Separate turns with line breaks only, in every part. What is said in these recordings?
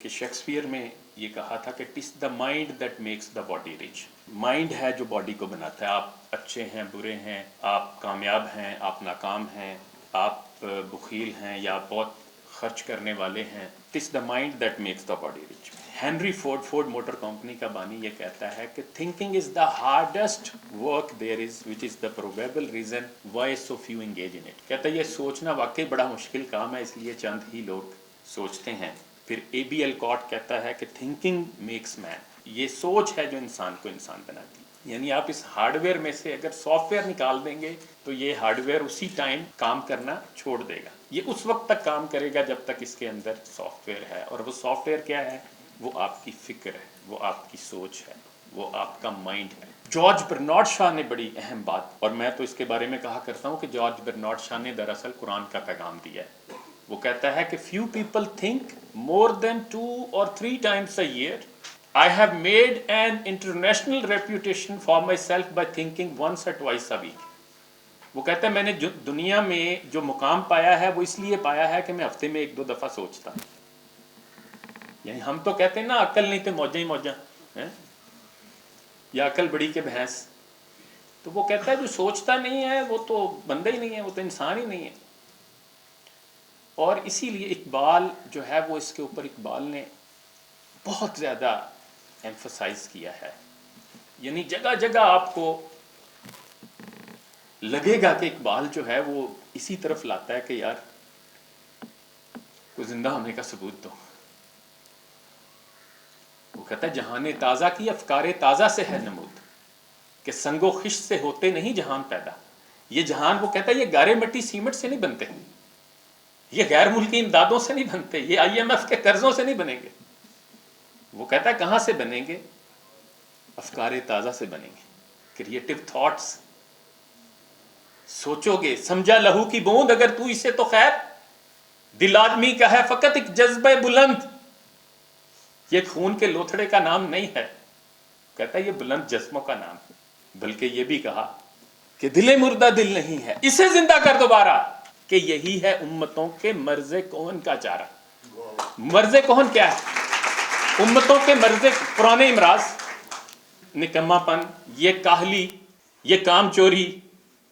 کہ شیکسپیئر میں یہ کہا تھا کہ it's the mind that makes the body rich. Mind ہے جو باڈی کو بناتا ہے. آپ اچھے ہیں، برے ہیں، آپ کامیاب ہیں، آپ ناکام ہیں، آپ بخیل ہیں یا بہت خرچ کرنے والے ہیں. It's the mind that makes the body rich. Henry Ford motor company کا بانی یہ کہتا ہے کہ thinking is the hardest work there is which is the probable reason why so few engage in it. کہتا ہے یہ سوچنا واقعی بڑا مشکل کام ہے، اس لیے چند ہی لوگ سوچتے ہیں. پھر اے بی الکاٹ کہتا ہے کہ تھنکنگ میکس مین. یہ سوچ ہے جو انسان کو انسان بناتی ہے. یعنی آپ اس ہارڈ ویئر میں سے اگر سافٹ ویئر نکال دیں گے تو یہ ہارڈ ویئر اسی ٹائم کام کرنا چھوڑ دے گا. یہ اس وقت تک کام کرے گا جب تک اس کے اندر سافٹ ویئر ہے. اور وہ سافٹ ویئر کیا ہے؟ وہ آپ کی فکر ہے، وہ آپ کی سوچ ہے، وہ آپ کا مائنڈ ہے. جارج برنارڈ شاہ نے بڑی اہم بات، اور میں تو اس کے بارے میں کہا کرتا ہوں کہ جارج برنارڈ شاہ نے دراصل قرآن کا پیغام دیا ہے. وہ کہتا ہے کہ few people think more than 2 or 3 times a year. I have made an international reputation for myself by thinking once or twice a week. وہ کہتا ہے میں نے دنیا میں جو مقام پایا ہے وہ اس لیے پایا ہے کہ میں ہفتے میں 1-2 دفعہ سوچتا ہوں. یعنی ہم تو کہتے ہیں نا عقل نہیں تے موجیں ہی موجاں یا عقل بڑی کے بھینس. تو وہ کہتا ہے جو سوچتا نہیں ہے وہ تو بندہ ہی نہیں ہے، وہ تو انسان ہی نہیں ہے. اور اسی لیے اقبال جو ہے وہ اس کے اوپر اقبال نے بہت زیادہ ایمفسائز کیا ہے. یعنی جگہ جگہ آپ کو لگے گا کہ اقبال جو ہے وہ اسی طرف لاتا ہے کہ یار کوئی زندہ ہونے کا ثبوت دو. وہ کہتا ہے جہان تازہ کی افکار تازہ سے ہے نمود، کہ سنگ و خشت سے ہوتے نہیں جہان پیدا. یہ جہان وہ کہتا ہے یہ گارے مٹی سیمنٹ سے نہیں بنتے، یہ غیر ملکی امدادوں سے نہیں بنتے، یہ IMF کے قرضوں سے نہیں بنیں گے. وہ کہتا ہے کہاں سے بنیں گے؟ افکار تازہ سے بنیں گے. Creative thoughts. سوچو گے سمجھا لہو کی بوند اگر تو اسے تو خیر، دل آدمی کا ہے فقط ایک جذبہ بلند. یہ خون کے لوتھڑے کا نام نہیں ہے، کہتا ہے یہ بلند جذبوں کا نام ہے. بلکہ یہ بھی کہا کہ دل مردہ دل نہیں ہے، اسے زندہ کر دوبارہ، کہ یہی ہے امتوں کے مرض کہن کا چارہ. مرض کہن کیا ہے؟ امتوں کے مرض پرانے امراض، نکما پن، یہ کاہلی، یہ کام چوری،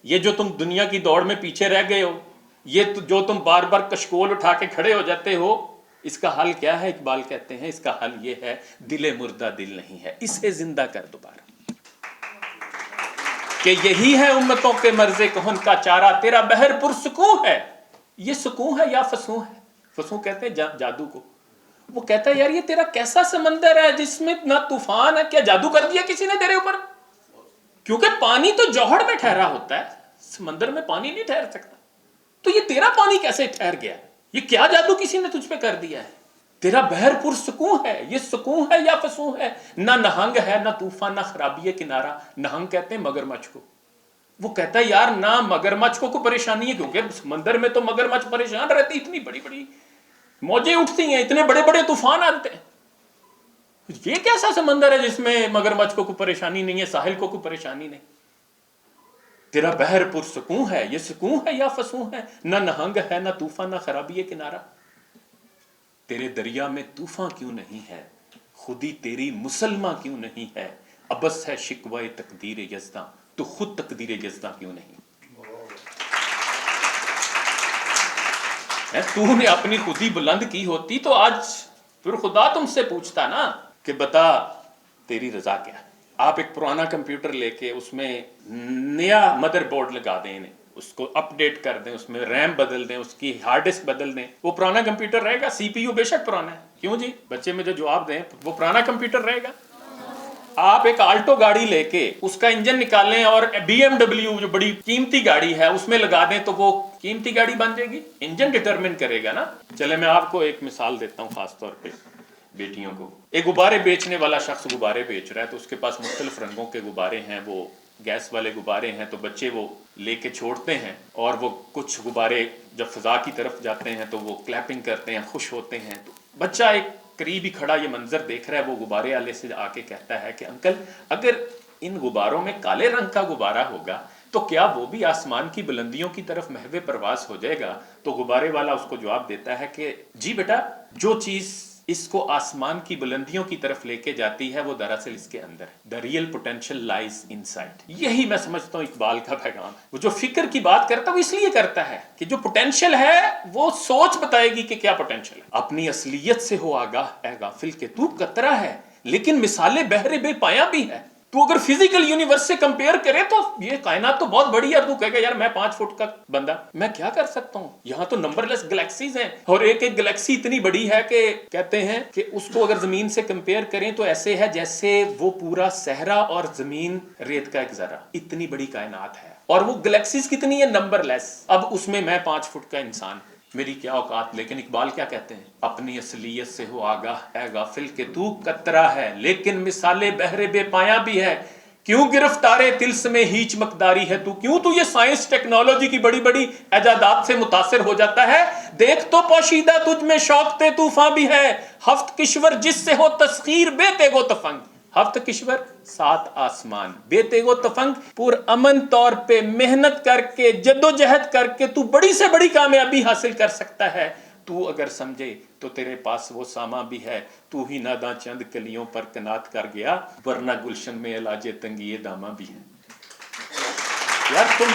یہ جو تم دنیا کی دوڑ میں پیچھے رہ گئے ہو، یہ جو تم بار بار کشکول اٹھا کے کھڑے ہو جاتے ہو، اس کا حل کیا ہے؟ اقبال کہتے ہیں اس کا حل یہ ہے دل مردہ دل نہیں ہے، اسے زندہ کر دوبارہ. کہ یہی ہے امتوں کے مرض کہن کا چارہ، تیرا بحر پرسکون ہے. یہ سکون ہے یا فسوں ہے؟ فسوں کہتے ہیں جادو کو. وہ کہتا ہے یار یہ تیرا کیسا سمندر ہے جس میں نہ طوفان ہے، کیا جادو کر دیا کسی نے تیرے اوپر؟ کیونکہ پانی تو جوہر میں ٹھہرا ہوتا ہے، سمندر میں پانی نہیں ٹھہر سکتا. تو یہ تیرا پانی کیسے ٹھہر گیا؟ یہ کیا جادو کسی نے تجھ پہ کر دیا ہے؟ تیرا بحر پرسکون ہے، یہ سکون ہے یا فسوں ہے؟ نہ نہنگ ہے نہ طوفان نہ خرابی کنارہ. نہنگ کہتے ہیں مگرمچھ کو. وہ کہتا ہے یار نہ مگرمچھ کو کوئی پریشانی ہے، کیونکہ سمندر میں تو مگرمچھ پریشان رہتی، اتنی بڑی بڑی موجیں اٹھتی ہیں، اتنے بڑے بڑے طوفان آتے ہیں. یہ کیسا سمندر ہے جس میں مگرمچھ کو کوئی پریشانی نہیں ہے، ساحل کو کوئی پریشانی نہیں؟ تیرا بحر پرسکون ہے، یہ سکون ہے یا فسون ہے؟ نہ نہنگ ہے نہ طوفان نہ خرابی کنارہ. تیرے دریا میں طوفان کیوں نہیں ہے؟ خودی تیری مسلمہ کیوں نہیں ہے؟ ابس ہے شکوہ تقدیر یزداں، تو خود تقدیر یزداں کیوں نہیں؟ تو نے اپنی خودی بلند کی ہوتی تو آج پھر خدا تم سے پوچھتا نا کہ بتا تیری رضا کیا ہے. آپ ایک پرانا کمپیوٹر لے کے اس میں نیا مدر بورڈ لگا دیں، اس کو اپ ڈیٹ کر دیں، اس میں ریم بدل دیں، اس کی ہارڈ ڈسک بدل دیں، وہ پرانا کمپیوٹر رہے گا. سی پی یو بے شک پرانا ہے. کیوں جی؟ بچے مجھے جواب دیں، وہ پرانا کمپیوٹر رہے گا؟ آپ ایک آلٹو گاڑی لے کے اس کا انجن نکالیں اور BMW جو بڑی قیمتی گاڑی ہے اس میں لگا دیں تو وہ قیمتی گاڑی بن جائے گی؟ انجن ڈٹرمن کرے گا نا. چلے میں آپ کو ایک مثال دیتا ہوں خاص طور پہ بیٹیوں کو. ایک غبارے بیچنے والا شخص غبارے بیچ رہا ہے، تو اس کے پاس مختلف رنگوں کے غبارے ہیں، وہ گیس والے غبارے ہیں. تو بچے وہ لے کے چھوڑتے ہیں اور وہ کچھ غبارے جب فضا کی طرف جاتے ہیں تو وہ کلیپنگ کرتے ہیں، خوش ہوتے ہیں. تو بچہ ایک قریب ہی کھڑا یہ منظر دیکھ رہا ہے. وہ غبارے والے سے آ کے کہتا ہے کہ انکل اگر ان غباروں میں کالے رنگ کا غبارہ ہوگا تو کیا وہ بھی آسمان کی بلندیوں کی طرف محو پرواز ہو جائے گا؟ تو غبارے والا اس کو جواب دیتا ہے کہ جی بیٹا، جو چیز اس کو آسمان کی بلندیوں کی طرف لے کے جاتی ہے، وہ دراصل اس کے اندر ہے. The real potential lies inside. یہی میں سمجھتا ہوں اقبال کا پیغام ہے. وہ جو فکر کی بات کرتا ہے وہ اس لیے کرتا ہے کہ جو پوٹینشیل ہے وہ سوچ بتائے گی کہ کیا پوٹینشیل ہے. اپنی اصلیت سے ہو آگاہ اے غافل کہ تو قطرہ ہے لیکن مثالیں بحر بے پایاں بھی ہے. تو اگر فزیکل یونیورس سے کمپیئر کرے تو یہ کائنات تو بہت بڑی ہے، اور تو کہے گا یار میں 5 فٹ کا بندہ میں کیا کر سکتا ہوں، یہاں تو نمبر لیس گلیکسیز ہیں، اور ایک ایک گلیکسی اتنی بڑی ہے کہ کہتے ہیں کہ اس کو اگر زمین سے کمپیئر کریں تو ایسے ہے جیسے وہ پورا صحرا اور زمین ریت کا ایک ذرہ، اتنی بڑی کائنات ہے. اور وہ گلیکسیز کتنی ہے؟ Number less. اب اس میں 5 فٹ کا انسان، میری کیا اوقات. لیکن اقبال کیا کہتے ہیں؟ اپنی اصلیت سے ہو آگاہ اے غافل کہ تو قطرہ ہے لیکن مثالیں بحر بے پایاں بھی ہے. کیوں گرفتارے طلسم میں ہیچ مقداری ہے تو، کیوں تو یہ سائنس ٹیکنالوجی کی بڑی بڑی ایجادات سے متاثر ہو جاتا ہے. دیکھ تو پوشیدہ تجھ میں شوق تے طوفاں بھی ہے، ہفت کشور جس سے ہو تسخیر بے تیگ و تفنگ. ہفت کشور 7 آسمان، بے تیگ و تفنگ، پر امن طور پہ محنت کر کے جد و جہد کر کے تو بڑی سے بڑی کامیابی حاصل کر سکتا ہے. تو اگر سمجھے تو تیرے پاس وہ ساما بھی ہے، تو ہی ناداں چند کلیوں پر کنات کر گیا، ورنہ گلشن میں علاج تنگی داما بھی ہے. یار تم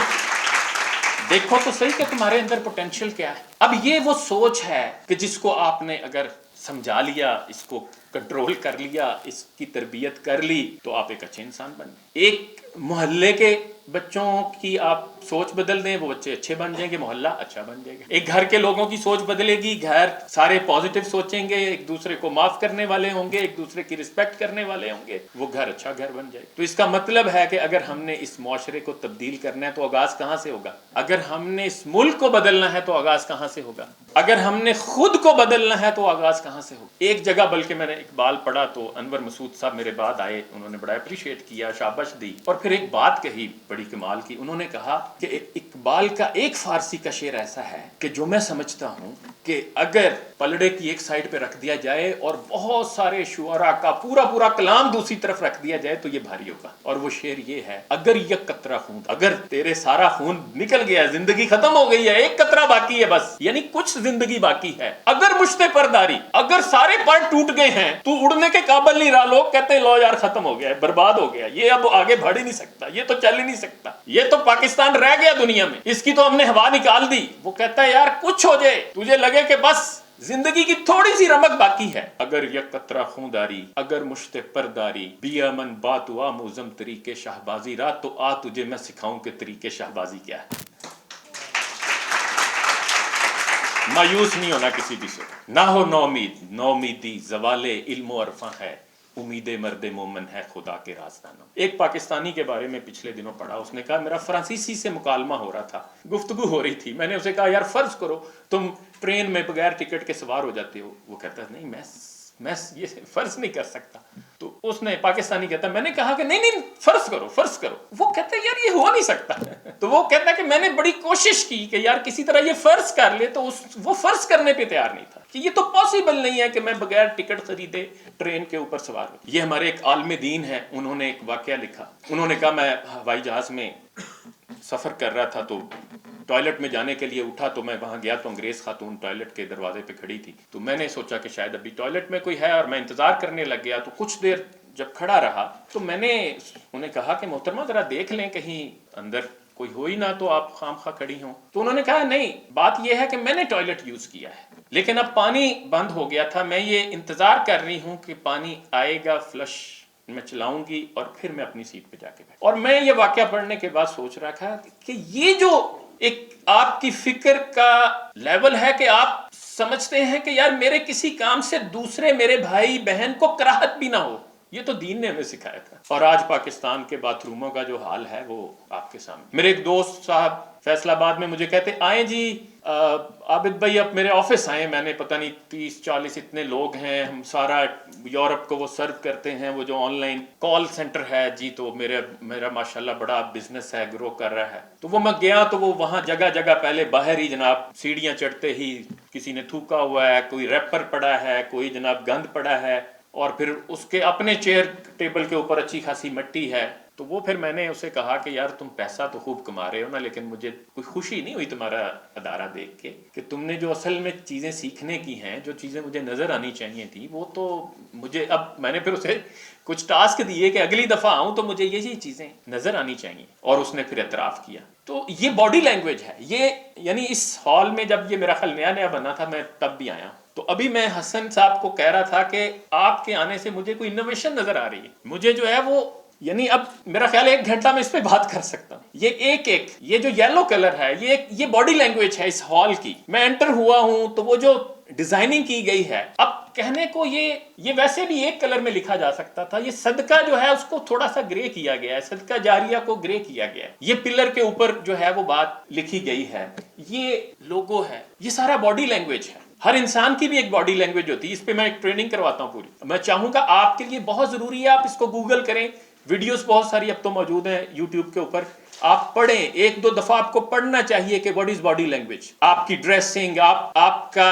دیکھو تو صحیح کہ تمہارے اندر پوٹینشیل کیا ہے. اب یہ وہ سوچ ہے کہ جس کو آپ نے اگر سمجھا لیا، اس کو کنٹرول کر لیا، اس کی تربیت کر لی تو آپ ایک اچھے انسان بن گئے. ایک محلے کے بچوں کی آپ سوچ بدل دیں، وہ بچے اچھے بن جائیں گے، محلہ اچھا بن جائے گا. ایک گھر کے لوگوں کی سوچ بدلے گی، گھر سارے پازیٹیو سوچیں گے، ایک دوسرے کو معاف کرنے والے ہوں گے، ایک دوسرے کی رسپیکٹ کرنے والے ہوں گے، وہ گھر اچھا گھر بن جائے. تو اس کا مطلب ہے کہ اگر ہم نے اس معاشرے کو تبدیل کرنا ہے تو آغاز کہاں سے ہوگا؟ اگر ہم نے اس ملک کو بدلنا ہے تو آغاز کہاں سے ہوگا؟ اگر ہم نے خود کو بدلنا ہے تو آغاز کہاں سے ہوگا؟ ایک جگہ بلکہ میں نے اقبال پڑھا تو انور مسعود صاحب میرے بعد آئے، انہوں نے بڑا اپریشیٹ کیا، شاباش دی، اور پھر ایک بات کہی بڑی کمال کی. انہوں نے کہا کہ اقبال کا ایک فارسی کا شعر ایسا ہے کہ جو میں سمجھتا ہوں کہ اگر پلڑے کی ایک سائڈ پہ رکھ دیا جائے اور بہت سارے شعراء کا پورا کلام دوسری طرف رکھ دیا جائے تو یہ بھاری ہوگا. اور وہ شعر یہ ہے: اگر یک قطرہ خون، اگر تیرے سارا خون نکل گیا، زندگی ختم ہو گئی ہے، ایک قطرہ باقی ہے بس، یعنی کچھ زندگی باقی ہے، اگر مجھ پرداری، اگر سارے پر ٹوٹ گئے ہیں تو اڑنے کے قابل نہیں رہا. لوگ کہتے ہیں لو یار ختم ہو گیا ہے، برباد ہو گیا، یہ اب آگے بڑھ ہی نہیں سکتا، یہ تو چل ہی نہیں سکتا، یہ تو پاکستان رہ گیا دنیا میں، اس کی تو ہم نے ہوا نکال دی. وہ کہتا ہے یار کچھ ہو جائے، تجھے لگے کہ بس زندگی کی تھوڑی سی رمق باقی ہے، اگر یک قطرہ خون داری، اگر مشت پرداری، بیا من بات وا موزم طریقے شہبازی رات، تو آ تجھے میں سکھاؤں کہ طریقے شہبازی کیا ہے. مایوس نہیں ہونا کسی بھی سے، نہ ہو نو امید، نو امیدی زوال علم و عرفاں ہے، امید مرد مومن ہے خدا کے رازدانوں. ایک پاکستانی کے بارے میں پچھلے دنوں پڑھا، اس نے کہا میرا فرانسیسی سے مکالمہ ہو رہا تھا، گفتگو ہو رہی تھی، میں نے اسے کہا یار فرض کرو تم ٹرین میں بغیر ٹکٹ کے سوار ہو جاتے ہو. وہ کہتا ہے نہیں میں یہ فرض نہیں کر سکتا. تو اس نے پاکستانی کہتا ہے میں نے کہا کہ نہیں فرض کرو. وہ کہتا ہے یار یہ ہو نہیں سکتا. تو وہ کہتا ہے کہ میں نے بڑی کوشش کی کہ یار کسی طرح یہ فرض کر لے، تو وہ فرض کرنے پہ تیار نہیں تھا کہ یہ تو پاسبل نہیں ہے کہ میں بغیر ٹکٹ خریدے ٹرین کے اوپر سوار ہوں. یہ ہمارے ایک عالم دین ہے، انہوں نے ایک واقعہ لکھا. انہوں نے کہا میں ہوائی جہاز میں سفر کر رہا تھا تو ٹوائلٹ میں جانے کے لیے اٹھا، تو میں وہاں گیا تو انگریز خاتون ٹوائلٹ کے دروازے پہ کھڑی تھی. تو میں نے سوچا کہ شاید ابھی ٹوائلٹ میں کوئی ہے، اور میں انتظار کرنے لگ گیا. تو کچھ دیر جب کھڑا رہا تو میں نے انہیں کہا کہ محترمہ ذرا دیکھ لیں کہیں اندر کوئی ہو ہی نہ تو آپ خام خواہ کھڑی ہوں. تو انہوں نے کہا نہیں، بات یہ ہے کہ میں نے ٹوائلٹ یوز کیا ہے لیکن اب پانی بند ہو گیا تھا، میں یہ انتظار کر رہی ہوں کہ پانی آئے گا، فلش میں چلاؤں گی اور پھر میں اپنی سیٹ پہ جا کے بیٹھ. اور میں یہ واقعہ پڑھنے کے بعد سوچ رہا تھا کہ یہ جو ایک آپ کی فکر کا لیول ہے کہ آپ سمجھتے ہیں کہ یار میرے کسی کام سے دوسرے میرے بھائی بہن کو کراہت بھی نہ ہو، یہ تو دین نے ہمیں سکھایا تھا. اور آج پاکستان کے باتھ روموں کا جو حال ہے وہ آپ کے سامنے. میرے ایک دوست صاحب فیصل آباد میں مجھے کہتے آئیں جی عابد بھائی اب میرے آفس آئیں، میں نے پتہ نہیں 30-40 اتنے لوگ ہیں، ہم سارا یورپ کو وہ سرو کرتے ہیں، وہ جو آن لائن کال سینٹر ہے جی، تو میرا ماشاءاللہ بڑا بزنس ہے، گرو کر رہا ہے. تو وہ میں گیا تو وہ وہاں جگہ پہلے باہر ہی جناب سیڑھیاں چڑھتے ہی کسی نے تھوکا ہوا ہے، کوئی ریپر پڑا ہے، کوئی جناب گند پڑا ہے، اور پھر اس کے اپنے چیئر ٹیبل کے اوپر اچھی خاصی مٹی ہے. تو وہ پھر میں نے اسے کہا کہ یار تم پیسہ تو خوب کما رہے ہو نا، لیکن مجھے کوئی خوشی نہیں ہوئی تمہارا ادارہ دیکھ کے کہ تم نے جو اصل میں چیزیں سیکھنے کی ہیں، جو چیزیں مجھے نظر آنی چاہیے تھی وہ تو مجھے، اب میں نے پھر اسے کچھ ٹاسک دیے کہ اگلی دفعہ آؤں تو مجھے یہی چیزیں نظر آنی چاہیے، اور اس نے پھر اعتراف کیا۔ تو یہ باڈی لینگویج ہے، یہ یعنی اس ہال میں جب یہ میرا خیال نیا نیا بنا تھا میں تب بھی آیا، تو ابھی میں حسن صاحب کو کہہ رہا تھا کہ آپ کے آنے سے مجھے کوئی انوویشن نظر آ رہی ہے، مجھے جو ہے وہ یعنی اب میرا خیال ہے 1 گھنٹہ میں اس پہ بات کر سکتا ہوں۔ یہ جو یلو کلر ہے یہ باڈی لینگویج ہے اس ہال کی۔ میں انٹر ہوا ہوں تو وہ جو ڈیزائننگ کی گئی ہے، اب کہنے کو یہ ویسے بھی ایک کلر میں لکھا جا سکتا تھا، یہ صدقہ جو ہے اس کو تھوڑا سا گرے کیا گیا ہے، صدقہ جاریہ کو گرے کیا گیا ہے، یہ پلر کے اوپر جو ہے وہ بات لکھی گئی ہے، یہ لوگو ہے، یہ سارا باڈی لینگویج ہے۔ ہر انسان کی بھی ایک باڈی لینگویج ہوتی ہے، اس پہ میں ایک ٹریننگ کرواتا ہوں پوری۔ میں چاہوں گا آپ کے لیے بہت ضروری ہے آپ اس کو گوگل کریں، ویڈیوز بہت ساری اب تو موجود ہیں یوٹیوب کے اوپر، آپ پڑھیں، 1-2 دفعہ آپ کو پڑھنا چاہیے کہ واٹ از باڈی لینگویج، آپ کی ڈریسنگ، آپ کا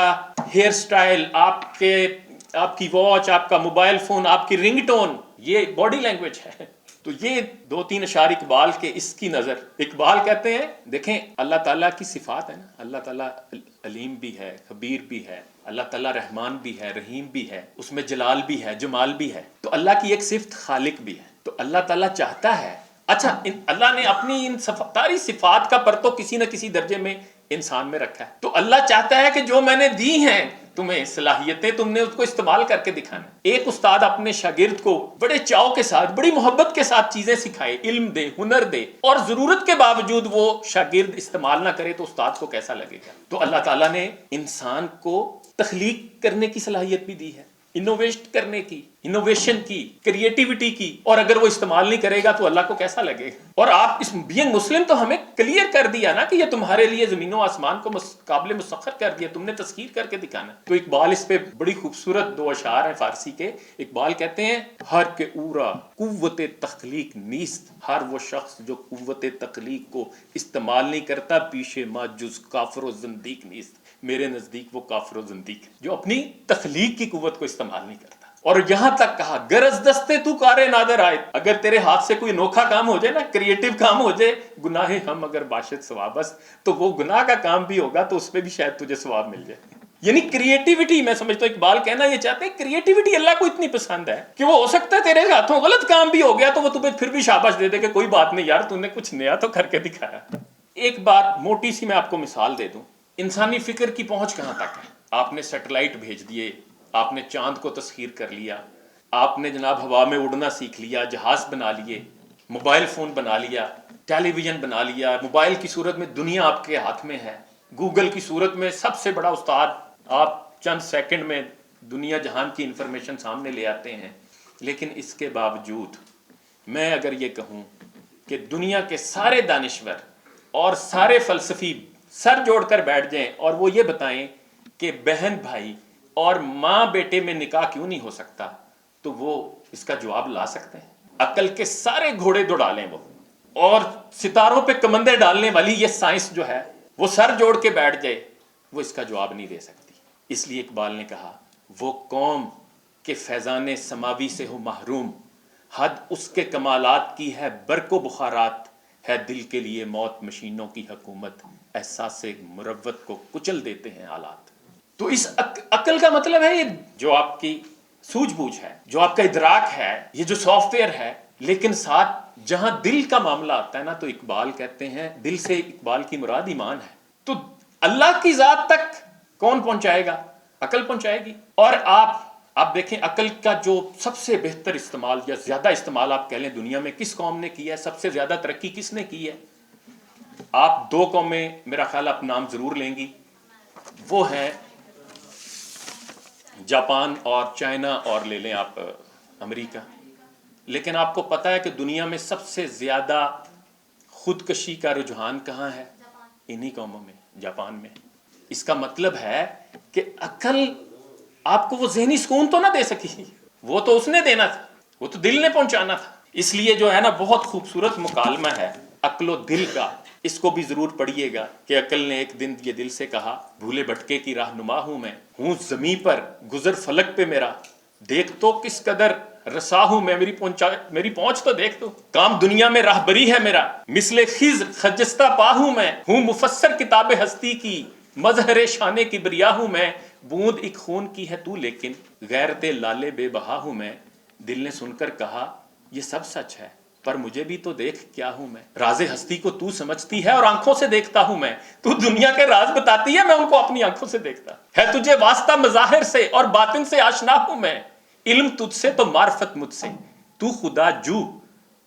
ہیئر سٹائل، آپ کی واچ، آپ کا موبائل فون، آپ کی رنگ ٹون، یہ باڈی لینگویج ہے۔ تو یہ 2-3 اشعار اقبال کے، اس کی نظر اقبال کہتے ہیں، دیکھیں اللہ تعالیٰ کی صفات ہے نا، اللہ تعالیٰ علیم بھی ہے، خبیر بھی ہے، اللہ تعالیٰ رحمان بھی ہے، رحیم بھی ہے، اس میں جلال بھی ہے، جمال بھی ہے، تو اللہ کی ایک صفت خالق بھی ہے۔ تو اللہ تعالیٰ چاہتا ہے، اچھا اللہ نے اپنی ان ساری صفات کا پرتو کسی نہ کسی درجے میں انسان میں رکھا ہے، تو اللہ چاہتا ہے کہ جو میں نے دی ہیں تمہیں صلاحیتیں، تم نے اس کو استعمال کر کے دکھانا۔ ایک استاد اپنے شاگرد کو بڑے چاؤ کے ساتھ، بڑی محبت کے ساتھ چیزیں سکھائے، علم دے، ہنر دے، اور ضرورت کے باوجود وہ شاگرد استعمال نہ کرے تو استاد کو کیسا لگے گا؟ تو اللہ تعالیٰ نے انسان کو تخلیق کرنے کی صلاحیت بھی دی ہے، انوویٹ کرنے کی، انوویشن کی، کریٹیوٹی کی، اور اگر وہ استعمال نہیں کرے گا تو اللہ کو کیسا لگے گا؟ اور آپ اس بینگ مسلم تو ہمیں کلیئر کر دیا نا کہ یہ تمہارے لیے زمین و آسمان کو قابل مسخر کر دیا، تم نے تسخیر کر کے دکھانا۔ تو اقبال اس پہ بڑی خوبصورت 2 اشعار ہیں فارسی کے، اقبال کہتے ہیں ہر کے اورا قوت تخلیق نیست، ہر وہ شخص جو قوت تخلیق کو استعمال نہیں کرتا پیش ما جز کافر و زندیق نیست، میرے نزدیک وہ کافر و زندیق جو اپنی تخلیق کی قوت کو استعمال نہیں کرتا۔ اور یہاں تک کہا گرز دستے تو کارے نادر آئے، اگر تیرے ہاتھ سے کوئی انوکھا کام ہو جائے نا، کریٹیو کام ہو جائے، گناہ ہم اگر باشد ثوابست، تو وہ گناہ کا کام بھی ہوگا تو اس پہ بھی شاید تجھے ثواب مل جائے۔ یعنی کریٹیوٹی، میں سمجھتا ہوں اقبال کہنا یہ چاہتے ہیں، کریٹیوٹی اللہ کو اتنی پسند ہے کہ وہ ہو سکتا ہے تیرے ہاتھوں غلط کام بھی ہو گیا تو وہ تمہیں پھر بھی شاباش دے دے کہ کوئی بات نہیں یار، تم نے کچھ نیا تو کر کے دکھایا۔ ایک بات موٹی سی میں آپ کو مثال دے دوں، انسانی فکر کی پہنچ کہاں تک ہے؟ آپ نے سیٹلائٹ بھیج دیے، آپ نے چاند کو تسخیر کر لیا، آپ نے جناب ہوا میں اڑنا سیکھ لیا، جہاز بنا لیے، موبائل فون بنا لیا، ٹیلی ویژن بنا لیا، موبائل کی صورت میں دنیا آپ کے ہاتھ میں ہے، گوگل کی صورت میں سب سے بڑا استاد، آپ چند سیکنڈ میں دنیا جہان کی انفارمیشن سامنے لے آتے ہیں۔ لیکن اس کے باوجود میں اگر یہ کہوں کہ دنیا کے سارے دانشور اور سارے فلسفی سر جوڑ کر بیٹھ جائیں اور وہ یہ بتائیں کہ بہن بھائی اور ماں بیٹے میں نکاح کیوں نہیں ہو سکتا، تو وہ اس کا جواب لا سکتے ہیں؟ عقل کے سارے گھوڑے دوڑا لیں وہ، اور ستاروں پہ کمندے ڈالنے والی یہ سائنس جو ہے وہ سر جوڑ کے بیٹھ جائے، وہ اس کا جواب نہیں دے سکتی۔ اس لیے اقبال نے کہا وہ قوم کہ فیضان سماوی سے ہو محروم، حد اس کے کمالات کی ہے برق و بخارات، ہے دل کے لیے موت مشینوں کی حکومت، احساس مروت کو کچل دیتے ہیں حالات۔ تو اس عقل کا مطلب ہے یہ جو آپ کی سوجھ بوجھ ہے، جو آپ کا ادراک ہے، یہ جو سافٹ ویئر ہے، لیکن ساتھ جہاں دل کا معاملہ آتا ہے نا، تو اقبال کہتے ہیں دل سے اقبال کی مراد ایمان ہے۔ تو اللہ کی ذات تک کون پہنچائے گا؟ عقل پہنچائے گی۔ اور آپ دیکھیں عقل کا جو سب سے بہتر استعمال یا زیادہ استعمال آپ کہہ لیں دنیا میں کس قوم نے کیا ہے، سب سے زیادہ ترقی کس نے کی ہے؟ آپ 2 قومیں میرا خیال آپ نام ضرور لیں گی، وہ ہیں جاپان اور چائنا، اور لے لیں آپ امریکہ۔ لیکن آپ کو پتہ ہے کہ دنیا میں سب سے زیادہ خودکشی کا رجحان کہاں ہے؟ انہی قوموں میں، جاپان میں۔ اس کا مطلب ہے کہ عقل آپ کو وہ ذہنی سکون تو نہ دے سکی، وہ تو اس نے دینا تھا، وہ تو دل نے پہنچانا تھا۔ اس لیے جو ہے نا بہت خوبصورت مکالمہ ہے عقل و دل کا، اس کو بھی ضرور پڑھیے گا کہ عقل نے ایک دن یہ دل سے کہا بھولے بھٹکے کی رہنما ہوں میں، ہوں زمیں پر گزر فلک پہ میرا، دیکھ تو کس قدر رسا ہوں میں، میری پہنچ تو دیکھ تو، کام دنیا میں راہبری ہے میرا، مثل خضر خجستہ پا ہوں میں، ہوں مفسر کتاب ہستی کی، مظہر شان کبریا ہوں میں، بوند ایک خون کی ہے تو لیکن غیرت لالے بے بہا ہوں میں۔ دل نے سن کر کہا یہ سب سچ ہے، پر مجھے بھی تو دیکھ کیا ہوں میں، راز ہستی کو تو سمجھتی ہے اور آنکھوں سے دیکھتا ہوں میں، تو دنیا کے راز بتاتی ہے، میں ان کو اپنی آنکھوں سے دیکھتا ہے تجھے واسطہ مظاہر سے اور باطن سے آشنا ہوں میں، علم تجھ سے تو معرفت مجھ سے، تو خدا جو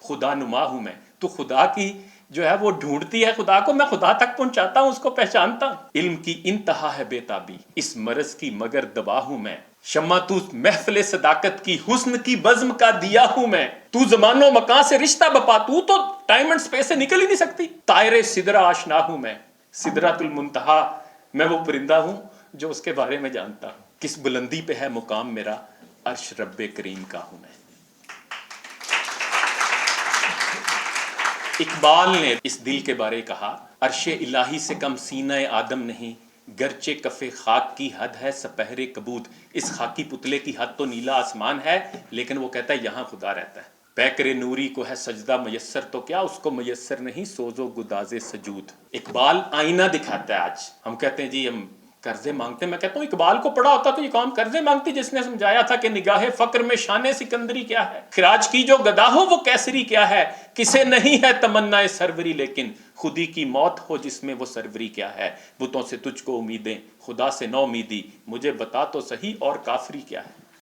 خدا نما ہوں میں، تو خدا کی جو ہے وہ ڈھونڈتی ہے خدا کو، میں خدا تک پہنچاتا ہوں، اس کو پہچانتا ہوں۔ علم کی انتہا ہے بے تابی، اس مرض کی مگر دوا ہوں میں، شمع تو محفل صداقت کی، حسن کی بزم کا دیا ہوں میں، تو زمان و مکان سے رشتہ بپا، تو ٹائم اینڈ سپیس سے نکل ہی نہیں سکتی، طائر سدرہ آشنا ہوں میں، سدرۃ المنتہا، میں وہ پرندہ ہوں جو اس کے بارے میں جانتا ہوں، کس بلندی پہ ہے مقام میرا، عرش رب کریم کا ہوں میں۔ اقبال نے اس دل کے بارے کہا، عرش الہی سے کم سینہ آدم نہیں، گرچہ کف خاک کی حد ہے سپہر کبود، اس خاکی پتلے کی حد تو نیلا آسمان ہے، لیکن وہ کہتا ہے یہاں خدا رہتا ہے۔ پیکر نوری کو ہے سجدہ میسر تو کیا، اس کو میسر نہیں سوز و گداز سجود۔ اقبال آئینہ دکھاتا ہے۔ آج ہم کہتے ہیں جی ہم قرضے مانگتے ہیں، میں کہتا ہوں اقبال کو پڑھا ہوتا تو یہ قوم قرضے مانگتی، جس نے سمجھایا تھا کہ نگاہ فقر میں شان سکندری کیا ہے، خراج کی جو گدا ہو وہ کیسری کیا ہے، کسے نہیں ہے تمنا سروری لیکن خودی کی موت ہو جس میں وہ سروری کیا ہے، بتوں سے تجھ کو امیدیں خدا سے نو امیدی، مجھے بتا تو صحیح اور کافری کیا ہے۔